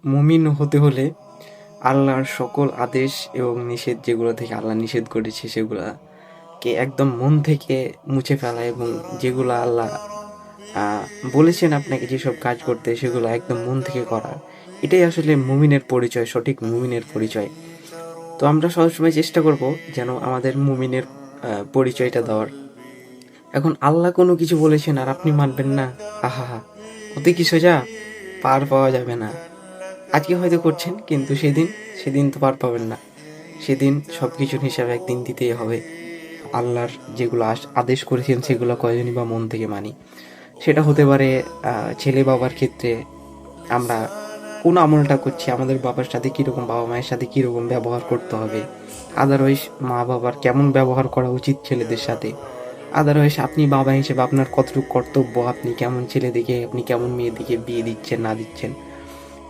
মুমিন হতে হলে আল্লাহর সকল আদেশ এবং নিষেধ যেগুলো থেকে আল্লাহ নিষেধ করেছে সেগুলাকে একদম মন থেকে মুছে ফেলা, এবং যেগুলো আল্লাহ বলেছেন আপনাকে যেসব কাজ করতে সেগুলো একদম মন থেকে করা, এটাই আসলে মুমিনের পরিচয়, সঠিক মুমিনের পরিচয়। তো আমরা সবসময় চেষ্টা করব যেন আমাদের মুমিনের পরিচয়টা দেওয়ার। এখন আল্লাহ কোনো কিছু বলেছেন আর আপনি মানবেন না, আহা হা, ওতে কি সোজা? পার পাওয়া যাবে না। আজকে হয়তো করছেন, কিন্তু সেদিন সেদিন তো পার পাবেন না। সেদিন সব কিছুর হিসাব একদিন দিতেই হবে। আল্লাহর যেগুলো আদেশ করেছেন সেগুলো কয়জনই বা মন থেকে মানি। সেটা হতে পারে ছেলে বাবার ক্ষেত্রে আমরা কোন আমলটা করছি, আমাদের বাবার সাথে কীরকম, বাবা মায়ের সাথে কীরকম ব্যবহার করতে হবে, আদারওয়াইজ মা বাবার কেমন ব্যবহার করা উচিত ছেলেদের সাথে, আদারওয়াইজ আপনি বাবা হিসেবে আপনার কতটুকু কর্তব্য, আপনি কেমন ছেলে দিকে, আপনি কেমন মেয়ে দিকে বিয়ে দিচ্ছেন না দিচ্ছেন,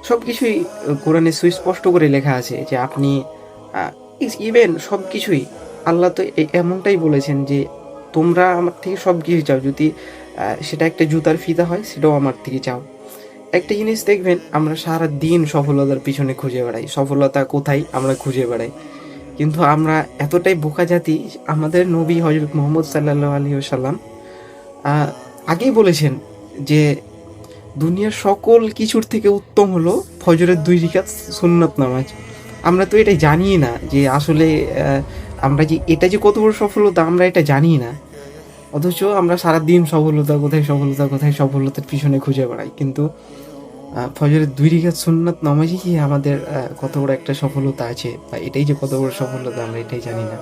সব কিছুই কোরআনে সুস্পষ্ট করে লেখা আছে যে আপনি ইভেন সব কিছুই আল্লাহ তো এমনটাই বলেছেন যে তোমরা আমার থেকে সব কিছু চাও, যদি সেটা একটা জুতার ফিতা হয় সেটাও আমার থেকে চাও। একটা জিনিস দেখবেন, আমরা সারা দিন সফলতার পিছনে খুঁজে বেড়াই, সফলতা কোথায় আমরা খুঁজে বেড়াই, কিন্তু আমরা এতটাই বোকা জাতি। আমাদের নবী হযরত মুহাম্মদ সাল্লাল্লাহু আলাইহি ওয়াসাল্লাম আগেই বলেছেন যে দুনিয়ার সকল কিছুর থেকে উত্তম হলো ফজরের 2 রাকাত সুন্নাত নামাজ। আমরা তো এটা জানিই না যে আসলে আমরা যে এটা যে কত বড় সফলতা আমরা এটা জানিই না, অথচ আমরা সারাদিন সফলতা কোথায়, সফলতা কোথায়, সফলতার পিছনে খুঁজে বেড়াই, কিন্তু ফজরের 2 রাকাত সুন্নাত নামাজই কি আমাদের কত বড় একটা সফলতা আছে, বা এটাই যে কত বড় সফলতা আমরা এটাই জানি না।